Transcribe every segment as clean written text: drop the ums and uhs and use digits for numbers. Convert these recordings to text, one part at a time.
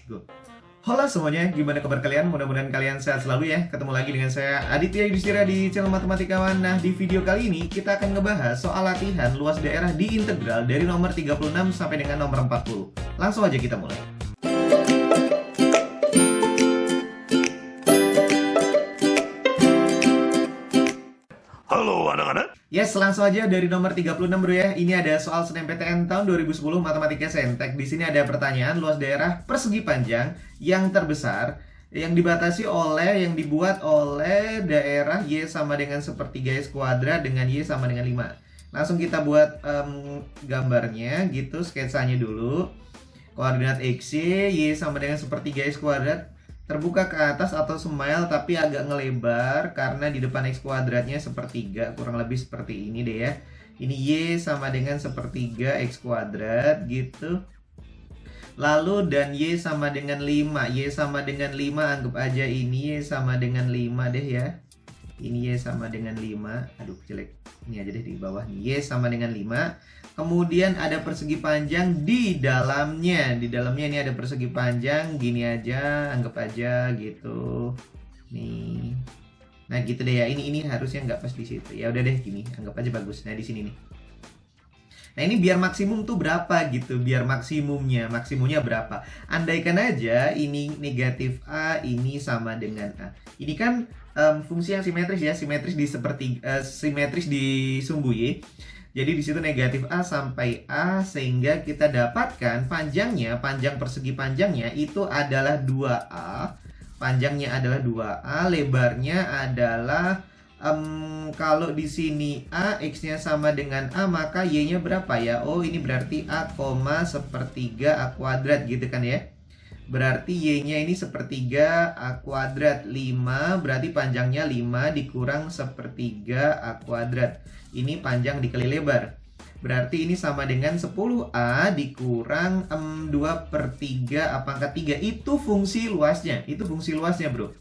Go. Halo semuanya, gimana kabar kalian? Mudah-mudahan kalian sehat selalu ya. Ketemu lagi dengan saya Aditya Yudhistira di channel Matematikawan. Nah, di video kali ini kita akan ngebahas soal latihan luas daerah di integral dari nomor 36 sampai dengan nomor 40. Langsung aja kita mulai. Halo anak-anak. Yes, langsung aja dari nomor 36 bro ya. Ini ada soal SNMPTN tahun 2010 Matematika Saintek. Di sini ada pertanyaan luas daerah persegi panjang yang terbesar yang dibatasi oleh, yang dibuat oleh daerah Y sama dengan sepertiga X kuadrat dengan Y sama dengan 5. Langsung kita buat gambarnya gitu, sketsanya dulu. Koordinat XY, Y sama dengan sepertiga X kuadrat. Terbuka ke atas atau smile tapi agak ngelebar karena di depan X kuadratnya sepertiga, kurang lebih seperti ini deh ya. Ini Y sama dengan sepertiga X kuadrat gitu. Lalu dan Y sama dengan 5. Y sama dengan 5, anggap aja ini Y sama dengan 5 deh ya. Ini Y sama dengan 5. Aduh jelek. Ini aja deh di bawah nih. Y sama dengan 5. Kemudian ada persegi panjang di dalamnya. Di dalamnya ini ada persegi panjang gini aja, anggap aja gitu. Nih. Nah, gitu deh ya. Ini harusnya nggak pas di situ. Ya udah deh gini, anggap aja bagus. Nah, di sini nih. Nah, ini biar maksimum tuh berapa gitu. Biar maksimumnya berapa. Andaikan aja ini negatif A, ini sama dengan A. Ini kan fungsi yang simetris ya, simetris di sumbu Y. Jadi di situ negatif A sampai A sehingga kita dapatkan panjang persegi panjangnya itu adalah 2A. Panjangnya adalah 2A, lebarnya adalah kalau di sini A, X-nya sama dengan A, maka Y-nya berapa ya? Oh, ini berarti A, sepertiga A kuadrat gitu kan ya. Berarti Y-nya ini sepertiga A kuadrat 5, berarti panjangnya 5 dikurang sepertiga A kuadrat. Ini panjang dikali lebar. Berarti ini sama dengan 10A dikurang 2/3 A pangkat 3. Itu fungsi luasnya. Itu fungsi luasnya bro.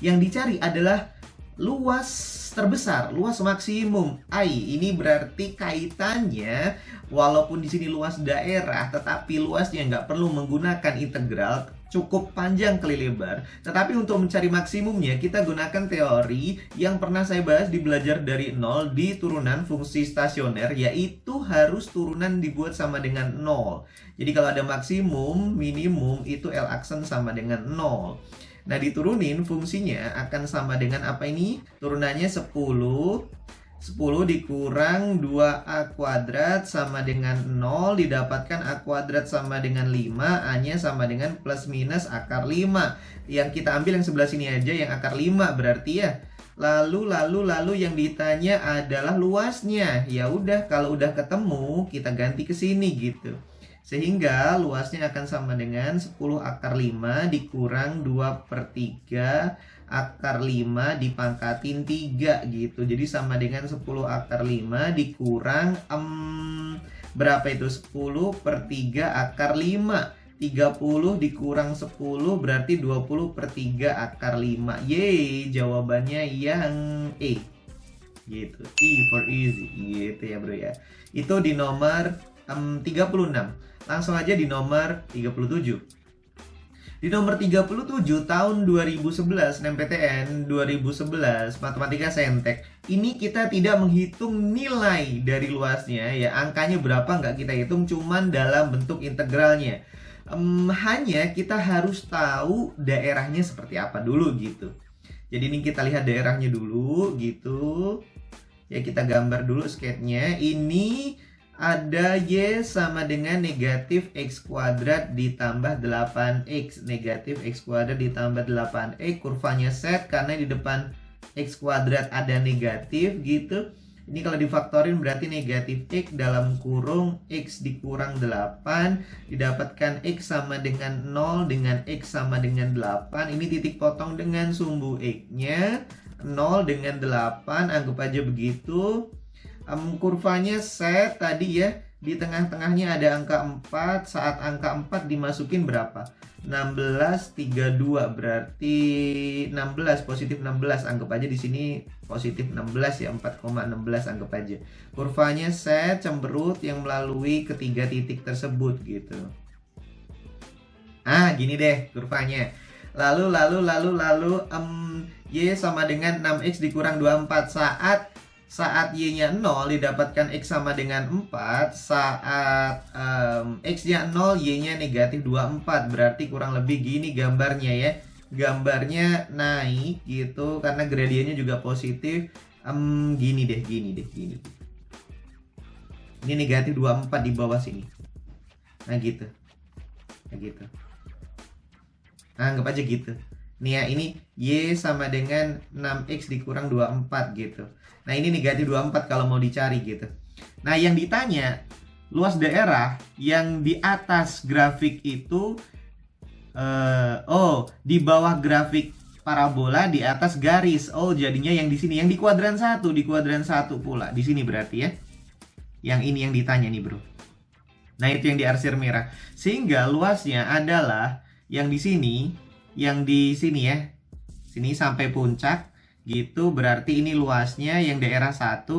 Yang dicari adalah luas terbesar, luas maksimum I. Ini berarti kaitannya walaupun di sini luas daerah, tetapi luasnya nggak perlu menggunakan integral, cukup panjang kali lebar. Tetapi untuk mencari maksimumnya kita gunakan teori yang pernah saya bahas di belajar dari nol di turunan fungsi stasioner, yaitu harus turunan dibuat sama dengan 0. Jadi kalau ada maksimum, minimum itu L aksen sama dengan 0. Nah, diturunin fungsinya akan sama dengan apa ini? Turunannya 10 dikurang 2A kuadrat sama dengan 0, didapatkan A kuadrat sama dengan 5, A-nya sama dengan plus minus akar 5. Yang kita ambil yang sebelah sini aja, yang akar 5 berarti ya. Lalu yang ditanya adalah luasnya. Ya udah, kalau udah ketemu kita ganti ke sini gitu. Sehingga luasnya akan sama dengan 10 akar 5 dikurang 2/3 akar 5 dipangkatin 3 gitu. Jadi sama dengan 10 akar 5 dikurang berapa itu? 10/3 akar 5. 30 dikurang 10 berarti 20/3 akar 5. Yeay, jawabannya yang E. Gitu. E for easy. Gitu ya bro ya. Itu di nomor 36. Langsung aja di nomor 37. Di nomor 37 tahun 2011 SNMPTN 2011 Matematika Saintek. Ini kita tidak menghitung nilai dari luasnya ya. Angkanya berapa nggak kita hitung, cuman dalam bentuk integralnya. Hanya kita harus tahu daerahnya seperti apa dulu gitu. Jadi ini kita lihat daerahnya dulu gitu. Ya kita gambar dulu sketnya. Ini ada Y sama dengan negatif X kuadrat ditambah 8X. Negatif X kuadrat ditambah 8X. Kurvanya set karena di depan X kuadrat ada negatif gitu. Ini kalau difaktorin berarti negatif X dalam kurung X dikurang 8. Didapatkan X sama dengan 0 dengan X sama dengan 8. Ini titik potong dengan sumbu X-nya. 0 dengan 8, anggap aja begitu. Kurvanya set tadi ya, di tengah-tengahnya ada angka 4. Saat angka 4 dimasukin berapa? 16, 32 berarti 16, positif 16. Anggap aja di sini positif 16 ya, 4,16 anggap aja. Kurvanya set cemberut yang melalui ketiga titik tersebut gitu. Gini deh kurvanya. Y sama dengan 6X dikurang 24 saat Y-nya 0 didapatkan X sama dengan 4. Saat X-nya 0, Y-nya negatif 24. Berarti kurang lebih gini gambarnya ya. Gambarnya naik gitu karena gradiennya juga positif. Gini deh. Ini negatif 24 di bawah sini. Nah gitu. Anggap aja gitu. Nih ya, ini Y sama dengan 6X dikurang 24 gitu. Nah, ini negatif 24 kalau mau dicari gitu. Nah, yang ditanya, luas daerah yang di atas grafik itu, di bawah grafik parabola di atas garis. Jadinya yang di sini, yang di kuadran 1 pula. Di sini berarti ya. Yang ini yang ditanya nih, Bro. Nah, itu yang diarsir merah. Sehingga luasnya adalah yang di sini ya. Sini sampai puncak gitu, berarti ini luasnya yang daerah 1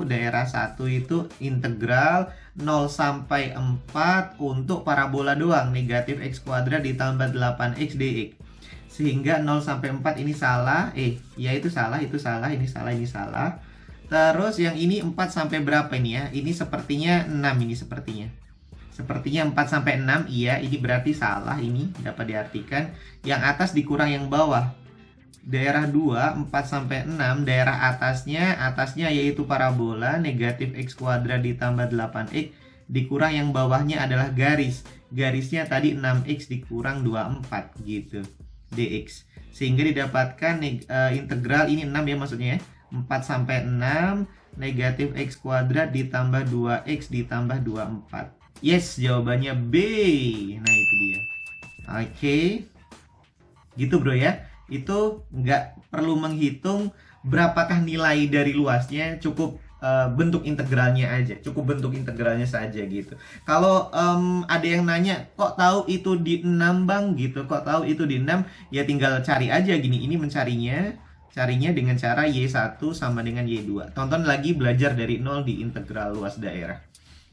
itu integral 0 sampai 4 untuk parabola doang, negatif X kuadrat ditambah 8X dx. Sehingga 0 sampai 4 ini salah, itu salah, ini salah. Terus yang ini 4 sampai berapa ini ya? Ini sepertinya 6 ini Sepertinya 4 sampai 6, iya, ini berarti salah, ini dapat diartikan. Yang atas dikurang yang bawah. Daerah 2, 4 sampai 6, daerah atasnya yaitu parabola, negatif X kuadrat ditambah 8X, dikurang yang bawahnya adalah garis. Garisnya tadi 6X dikurang 24 gitu, dx. Sehingga didapatkan integral, ini 6 ya maksudnya ya, 4 sampai 6, negatif X kuadrat ditambah 2X ditambah 24. Yes, jawabannya B. Nah, itu dia. Oke. Gitu, Bro ya. Itu nggak perlu menghitung berapakah nilai dari luasnya, cukup bentuk integralnya aja. Cukup bentuk integralnya saja gitu. Kalau ada yang nanya, kok tahu itu di 6, Bang? Gitu. Kok tahu itu di 6? Ya tinggal cari aja gini. Ini carinya dengan cara Y1 sama dengan Y2. Tonton lagi belajar dari 0 di integral luas daerah.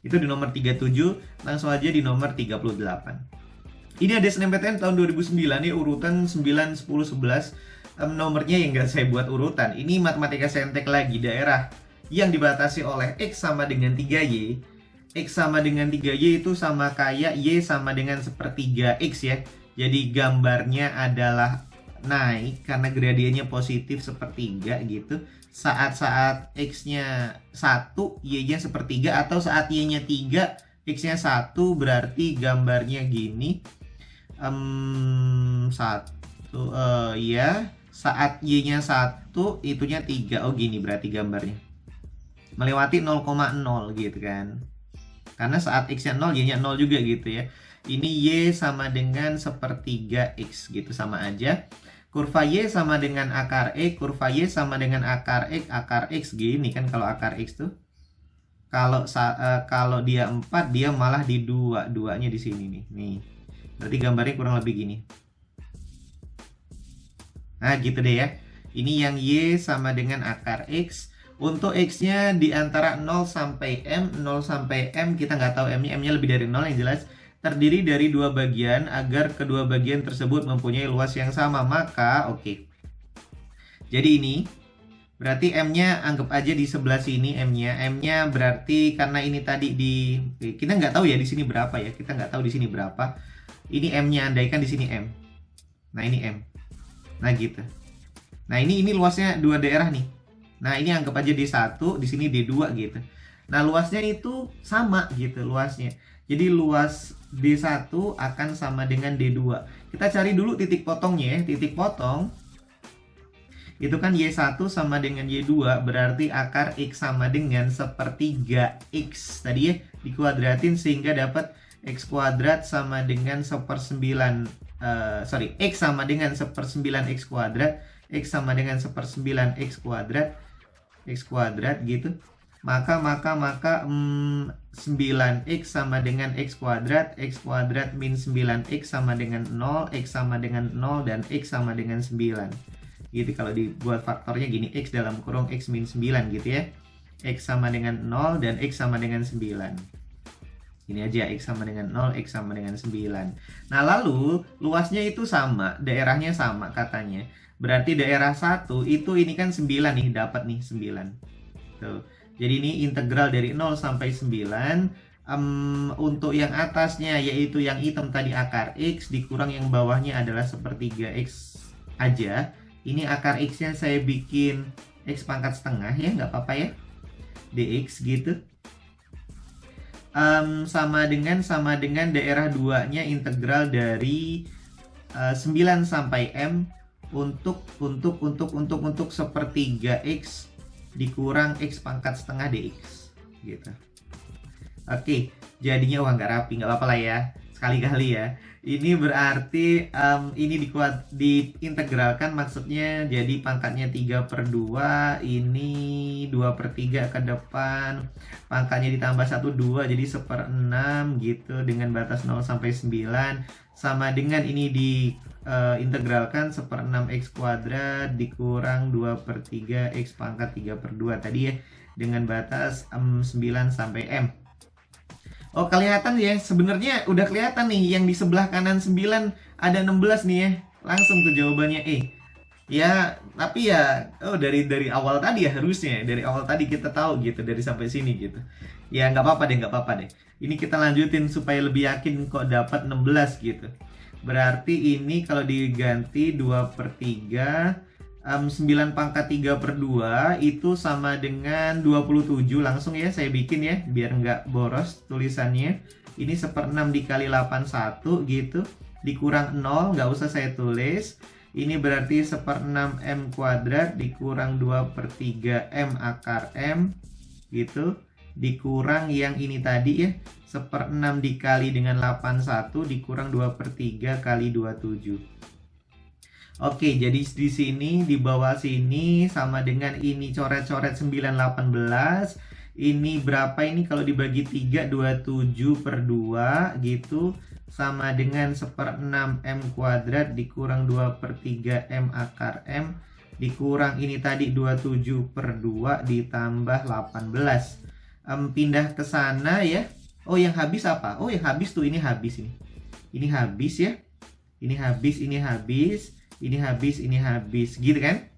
Itu di nomor 37, langsung aja di nomor 38. Ini ada SNMPTN tahun 2009 ya, urutan 9, 10, 11. Nomornya yang nggak saya buat urutan. Ini matematika saintek lagi, daerah yang dibatasi oleh X sama dengan 3Y. X sama dengan 3Y itu sama kayak Y sama dengan sepertiga X ya. Jadi gambarnya adalah naik karena gradiennya positif sepertiga gitu. Saat X-nya 1, Y-nya sepertiga, atau saat Y-nya 3, X-nya 1, berarti gambarnya gini. Saat Y-nya 1, itunya 3. Gini berarti gambarnya. Melewati 0,0 gitu kan. Karena saat X-nya 0, Y-nya 0 juga gitu ya. Ini Y sama dengan sepertiga X gitu, sama aja. Kurva Y sama dengan akar X, kurva Y sama dengan akar X gini kan kalau akar X tuh. Kalau dia 4, dia malah di 2, duanya di sini nih. Nih. Berarti gambarnya kurang lebih gini. Nah, gitu deh ya. Ini yang Y sama dengan akar X. Untuk X-nya di antara 0 sampai M. 0 sampai M kita nggak tahu M-nya. M-nya lebih dari 0 yang jelas. Terdiri dari 2 bagian agar kedua bagian tersebut mempunyai luas yang sama. Maka, oke. Jadi ini, berarti M-nya anggap aja di sebelah sini M-nya. M-nya berarti karena ini tadi kita nggak tahu ya di sini berapa ya. Kita nggak tahu di sini berapa. Ini M-nya, andaikan di sini M. Nah, ini M. Nah, gitu. Nah, ini luasnya 2 daerah nih. Nah, ini anggap aja di 1, di sini D2 gitu. Nah, luasnya itu sama gitu luasnya. Jadi luas D1 akan sama dengan D2. Kita cari dulu titik potongnya ya. Titik potong itu kan Y1 sama dengan Y2, berarti akar X sama dengan sepertiga X. Tadi ya dikuadratin sehingga dapat X kuadrat sama dengan 1/9. X sama dengan 1/9 X kuadrat. X sama dengan 1/9 X kuadrat gitu. Maka 9x sama dengan x kuadrat min 9x sama dengan 0, x sama dengan 0, dan x sama dengan 9 gitu. Kalau dibuat faktornya gini, x dalam kurung x min 9 gitu ya. X sama dengan 0 dan x sama dengan 9. Ini aja X sama dengan 0, X sama dengan 9. Nah, lalu luasnya itu sama, daerahnya sama katanya. Berarti daerah 1 itu ini kan 9 nih, dapat nih 9. Tuh. Jadi ini integral dari 0 sampai 9. Untuk yang atasnya yaitu yang hitam tadi akar X, dikurang yang bawahnya adalah sepertiga X aja. Ini akar X-nya saya bikin X pangkat setengah ya, nggak apa-apa ya. DX gitu. Sama dengan daerah 2-nya integral dari 9 sampai M untuk sepertiga X dikurang X pangkat setengah DX gitu. Oke, jadinya wah nggak rapi, nggak apa-apa lah ya, sekali-kali ya. Ini berarti ini diintegralkan, maksudnya jadi pangkatnya 3/2, ini 2/3 ke depan, pangkatnya ditambah 1, 2, jadi 1/6 gitu, dengan batas 0 sampai 9, sama dengan ini diintegralkan 1/6 X kuadrat dikurang 2/3 X pangkat 3/2 tadi ya, dengan batas 9 sampai M. Oh, kelihatan ya, sebenarnya udah kelihatan nih, yang di sebelah kanan 9 ada 16 nih ya. Langsung tuh jawabannya E. Ya, tapi ya dari awal tadi ya, harusnya dari awal tadi kita tahu gitu, dari sampai sini gitu. Ya nggak apa-apa deh. Ini kita lanjutin supaya lebih yakin kok dapat 16 gitu. Berarti ini kalau diganti 2/3, 9 pangkat 3/2 itu sama dengan 27. Langsung ya saya bikin ya, biar nggak boros tulisannya. Ini 1/6 dikali 81 gitu, dikurang 0, nggak usah saya tulis. Ini berarti 1/6 M kuadrat dikurang 2/3 M akar M gitu, dikurang yang ini tadi ya, 1/6 dikali dengan 81 dikurang 2/3 kali 27. Oke, jadi di sini di bawah sini sama dengan ini coret-coret 9, 18. Ini berapa ini kalau dibagi 3, 27/2 gitu, sama dengan 1/6 M kuadrat dikurang 2/3 M akar M dikurang ini tadi 27/2 ditambah 18. Pindah ke sana ya. Oh, yang habis apa? Oh, yang habis tuh ini habis ini. Ini habis ya. Ini habis, ini habis. Ini habis, ini habis, gitu kan?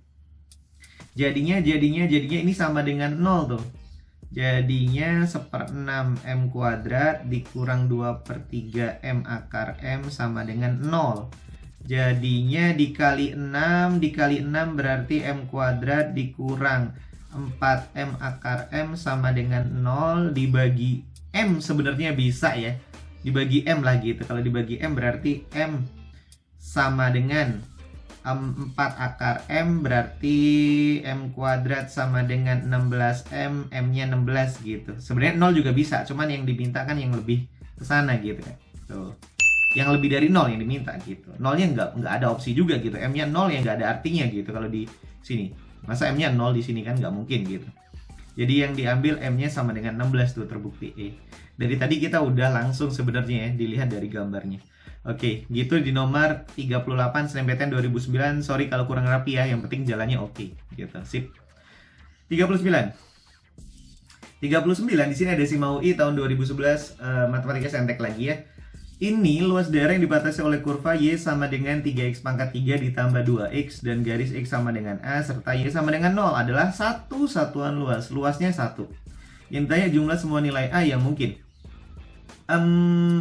Jadinya ini sama dengan 0 tuh. Jadinya 1/6 M kuadrat dikurang 2/3 M akar M sama dengan 0. Jadinya dikali 6 berarti M kuadrat dikurang 4M akar M sama dengan 0, dibagi M sebenarnya bisa ya. Dibagi M lah gitu. Kalau dibagi M berarti M sama dengan 4 akar M, berarti M kuadrat sama dengan 16M, M-nya 16 gitu. Sebenarnya 0 juga bisa, cuman yang diminta kan yang lebih ke sana gitu kan. Tuh. Yang lebih dari 0 yang diminta gitu. 0-nya nggak ada opsi juga gitu. M-nya 0 yang nggak ada artinya gitu kalau di sini. Masa M-nya 0 di sini kan nggak mungkin gitu. Jadi yang diambil M-nya sama dengan 16 tuh, terbukti E. Dari tadi kita udah langsung sebenarnya ya, dilihat dari gambarnya. Oke, gitu di nomor 38 SNMPTN 2009. Sorry kalau kurang rapi ya, yang penting jalannya oke. Gitu, sip. 39 di sini ada SIMA UI tahun 2011, matematika saintek lagi ya. Ini luas daerah yang dibatasi oleh kurva Y sama dengan 3X pangkat 3 ditambah 2X dan garis X sama dengan A serta Y sama dengan 0 adalah satu satuan luas. Luasnya 1. Yang ditanya jumlah semua nilai A yang mungkin.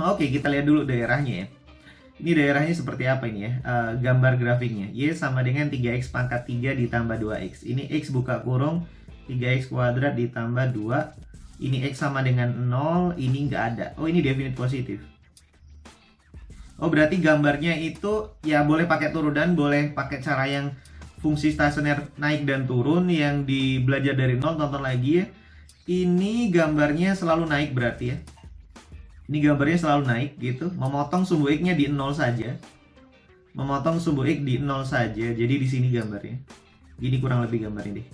Oke, kita lihat dulu daerahnya ya. Ini daerahnya seperti apa ini ya, gambar grafiknya. Y sama dengan 3X pangkat 3 ditambah 2X. Ini X buka kurung, 3X kuadrat ditambah 2. Ini X sama dengan 0, ini nggak ada. Oh, ini definite positif. Oh, berarti gambarnya itu ya boleh pakai turunan, boleh pakai cara yang fungsi stasioner naik dan turun. Yang di belajar dari 0, tonton lagi ya. Ini gambarnya selalu naik berarti ya. Ini gambarnya selalu naik gitu. Memotong sumbu X-nya di 0 saja. Memotong sumbu X di 0 saja. Jadi di sini gambarnya. Gini kurang lebih gambarnya deh.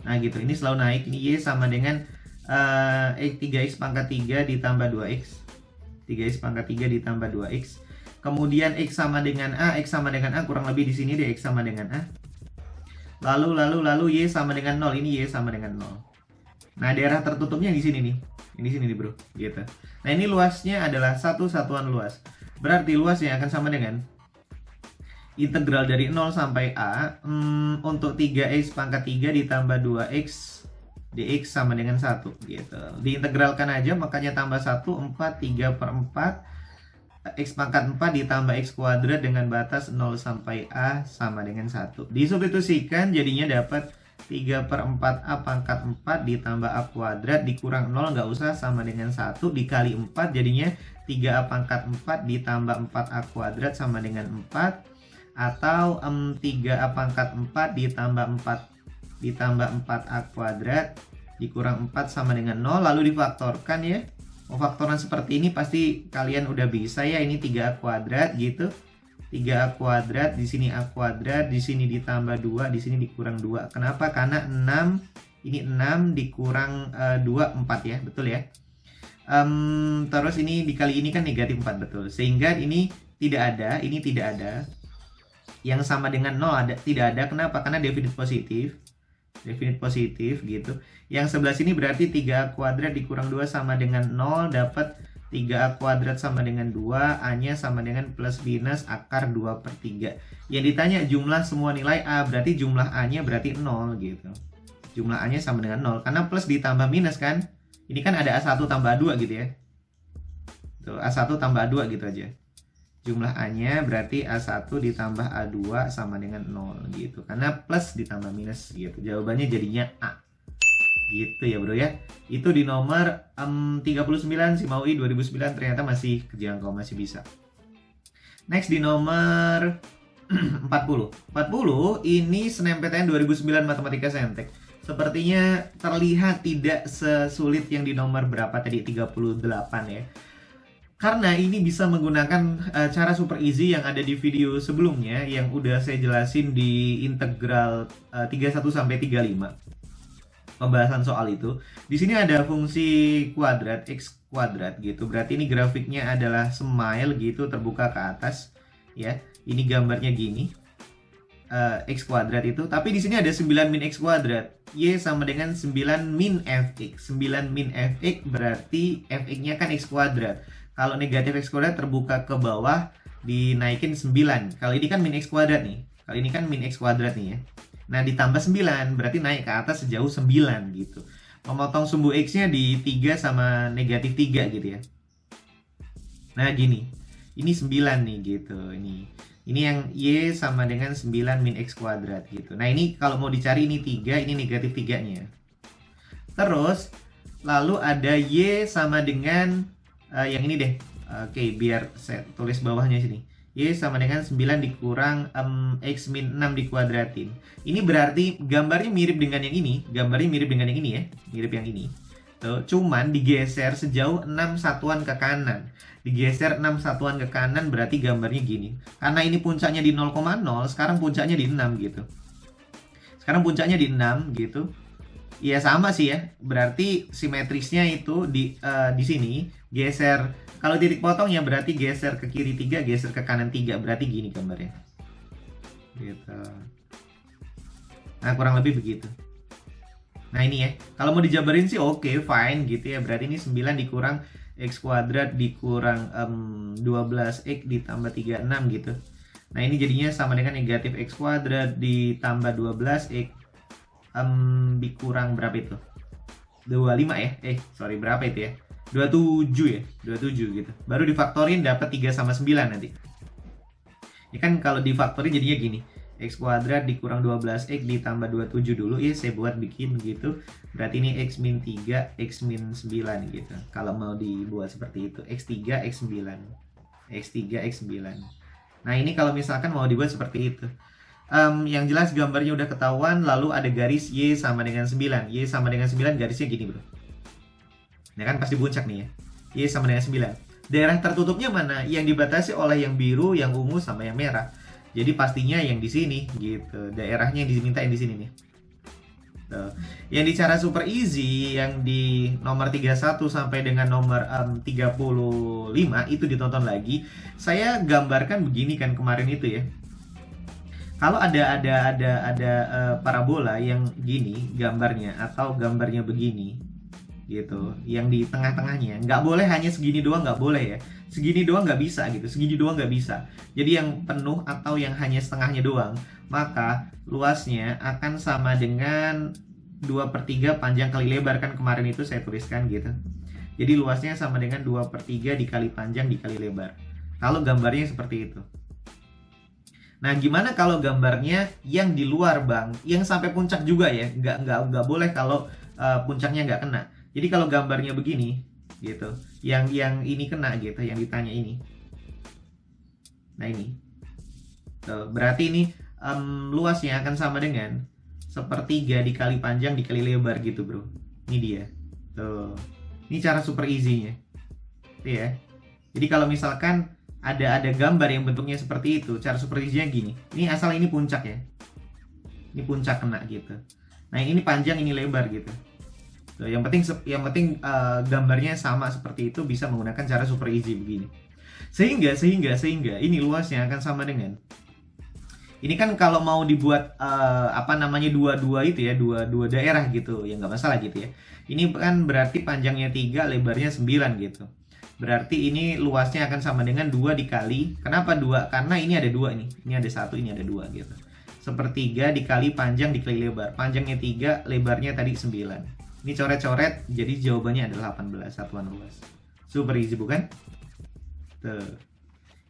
Nah gitu, ini selalu naik. Ini Y sama dengan 3X pangkat 3 ditambah 2X. 3X pangkat 3 ditambah 2X. Kemudian X sama dengan A. X sama dengan A kurang lebih di sini deh. X sama dengan A. Lalu Y sama dengan 0. Ini Y sama dengan 0. Nah, daerah tertutupnya di sini nih. Di sini nih, Bro. Gitu. Nah, ini luasnya adalah satu satuan luas. Berarti luasnya akan sama dengan integral dari 0 sampai A untuk 3x pangkat 3 ditambah 2x dx sama dengan 1 gitu. Diintegralkan aja, makanya tambah 1, 4, 3 per 4 x pangkat 4 ditambah x kuadrat dengan batas 0 sampai A sama dengan 1. Disubstitusikan jadinya dapat 3 per 4 A pangkat 4 ditambah A kuadrat dikurang 0 nggak usah sama dengan 1 dikali 4 jadinya 3A pangkat 4 ditambah 4A kuadrat sama dengan 4 atau 3A pangkat 4 ditambah 4A kuadrat dikurang 4 sama dengan 0 lalu difaktorkan ya. Faktoran seperti ini pasti kalian udah bisa ya, ini 3A kuadrat gitu. 3A kuadrat, di sini A kuadrat, di sini ditambah 2, di sini dikurang 2. Kenapa? Karena 6, ini 6 dikurang 2, 4 ya, betul ya. Terus ini dikali ini kan negatif 4, betul. Sehingga ini tidak ada, ini tidak ada. Yang sama dengan 0 ada, tidak ada. Kenapa? Karena definit positif. Definit positif gitu. Yang sebelah sini berarti 3A kuadrat dikurang 2 sama dengan 0, dapat 3A kuadrat sama dengan 2, A-nya sama dengan plus minus akar 2 per 3. Yang ditanya jumlah semua nilai A, berarti jumlah A-nya berarti 0 gitu. Jumlah A-nya sama dengan 0, karena plus ditambah minus kan. Ini kan ada A1 tambah A2 gitu ya. Tuh, A1 tambah A2 gitu aja. Jumlah A-nya berarti A1 ditambah A2 sama dengan 0 gitu. Karena plus ditambah minus gitu. Jawabannya jadinya A. Gitu ya bro ya. Itu di nomor 39 Simaui 2009 ternyata masih kejangkau, masih bisa. Next di nomor 40. 40 ini SNMPTN 2009 Matematika Saintek. Sepertinya terlihat tidak sesulit yang di nomor berapa tadi, 38 ya. Karena ini bisa menggunakan cara super easy yang ada di video sebelumnya yang udah saya jelasin di integral 31 sampai 35. Pembahasan soal itu. Di sini ada fungsi kuadrat x kuadrat gitu. Berarti ini grafiknya adalah smile gitu, terbuka ke atas ya. Ini gambarnya gini. X kuadrat itu, tapi di sini ada 9 min x kuadrat. Y sama dengan 9 min fx. 9 min fx berarti fx-nya kan x kuadrat. Kalau negatif x kuadrat terbuka ke bawah dinaikin 9. Kalau ini kan min x kuadrat nih. Kalau ini kan min x kuadrat nih ya. Nah ditambah 9 berarti naik ke atas sejauh 9 gitu. Memotong sumbu x-nya di 3 sama negatif 3 gitu ya. Nah gini. Ini 9 nih gitu. Ini yang y sama dengan 9 min x kuadrat gitu. Nah ini kalau mau dicari ini 3, ini negatif 3-nya. Terus lalu ada y sama dengan yang ini deh. Oke, biar saya tulis bawahnya sini. Y sama dengan 9 dikurang x min 6 dikuadratin. Ini berarti gambarnya mirip dengan yang ini. Gambarnya mirip dengan yang ini ya. Mirip yang ini. Tuh, cuman digeser sejauh 6 satuan ke kanan. Digeser 6 satuan ke kanan berarti gambarnya gini. Karena ini puncaknya di 0,0, sekarang puncaknya di 6 gitu. Sekarang puncaknya di 6 gitu. Ya sama sih ya. Berarti simetrisnya itu di sini geser. Kalau titik potongnya berarti geser ke kiri 3, geser ke kanan 3. Berarti gini gambarnya. Gitu. Nah, kurang lebih begitu. Nah, ini ya. Kalau mau dijabarin sih oke, fine gitu ya. Berarti ini 9 dikurang x kuadrat dikurang 12x ditambah 36 gitu. Nah, ini jadinya sama dengan negatif x kuadrat ditambah 12x dikurang berapa itu? 25 ya? Sorry, berapa itu ya? 27 ya? 27 gitu. Baru difaktorin dapat 3 sama 9 nanti. Ini kan kalau difaktorin jadinya gini. X kuadrat dikurang 12x ditambah 27 dulu ya, saya buat bikin begitu. Berarti ini x min 3, x min 9 gitu. Kalau mau dibuat seperti itu, x3, x9. x3, x9. Nah, ini kalau misalkan mau dibuat seperti itu. Yang jelas gambarnya udah ketahuan, lalu ada garis Y sama dengan 9. Y sama dengan 9 garisnya gini bro. Nah kan pasti puncak nih ya. Y sama dengan 9. Daerah tertutupnya mana? Yang dibatasi oleh yang biru, yang ungu, sama yang merah. Jadi pastinya yang di sini gitu. Daerahnya yang diminta yang di sini nih. Tuh. Yang di cara super easy yang di nomor 31 sampai dengan nomor 35 itu ditonton lagi. Saya gambarkan begini kan kemarin itu ya. Kalau ada parabola yang gini gambarnya atau gambarnya begini gitu, yang di tengah-tengahnya nggak boleh hanya segini doang, nggak boleh ya, segini doang nggak bisa gitu, segini doang nggak bisa. Jadi yang penuh atau yang hanya setengahnya doang, maka luasnya akan sama dengan 2/3 panjang kali lebar, kan kemarin itu saya tuliskan gitu. Jadi luasnya sama dengan 2/3 dikali panjang dikali lebar kalau gambarnya seperti itu. Nah, gimana kalau gambarnya yang di luar, Bang? Yang sampai puncak juga ya? Nggak boleh kalau puncaknya nggak kena. Jadi kalau gambarnya begini, gitu, yang ini kena gitu, yang ditanya ini. Nah ini, tuh, berarti ini luasnya akan sama dengan 1/3 dikali panjang dikali lebar gitu, bro. Ini dia. Tuh, ini cara super easy-nya. Tuh ya. Jadi kalau misalkan ada gambar yang bentuknya seperti itu, cara super easy-nya gini. Ini asal ini puncak ya. Ini puncak kena gitu. Nah ini panjang, ini lebar gitu. Tuh, yang penting gambarnya sama seperti itu, bisa menggunakan cara super easy begini. Sehingga ini luasnya akan sama dengan, ini kan kalau mau dibuat dua itu ya, dua daerah gitu, ya nggak masalah gitu ya. Ini kan berarti panjangnya 3, lebarnya 9 gitu. Berarti ini luasnya akan sama dengan 2 dikali, kenapa 2? Karena ini ada 2 nih, ini ada 1, ini ada 2 gitu. 1/3 dikali panjang dikali lebar. Panjangnya 3, lebarnya tadi 9. Ini coret-coret, jadi jawabannya adalah 18 satuan luas. Super easy bukan? Tuh.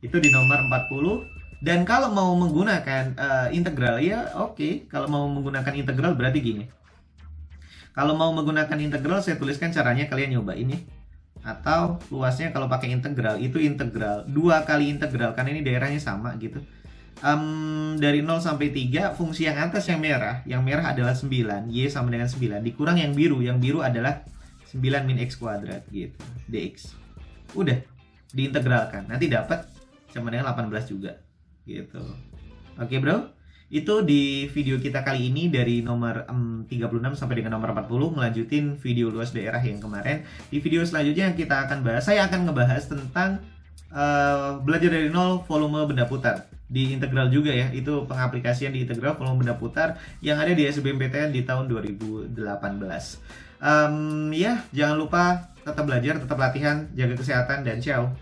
Itu di nomor 40. Dan kalau mau menggunakan integral ya oke. Kalau mau menggunakan integral berarti gini. Kalau mau menggunakan integral saya tuliskan caranya, kalian nyobain ya. Atau luasnya kalau pakai integral itu integral 2 kali integral, karena ini daerahnya sama gitu. Dari 0 sampai 3, fungsi yang atas yang merah adalah 9, Y sama dengan 9, dikurang yang biru adalah 9 min X kuadrat gitu, dx. Udah, diintegralkan, nanti dapat sama dengan 18 juga gitu. Oke bro, itu di video kita kali ini dari nomor 36 sampai dengan nomor 40, melanjutin video luas daerah yang kemarin. Di video selanjutnya saya akan ngebahas tentang belajar dari nol volume benda putar. Di integral juga ya, itu pengaplikasian di integral volume benda putar yang ada di SBMPTN di tahun 2018. Ya, jangan lupa tetap belajar, tetap latihan, jaga kesehatan, dan ciao.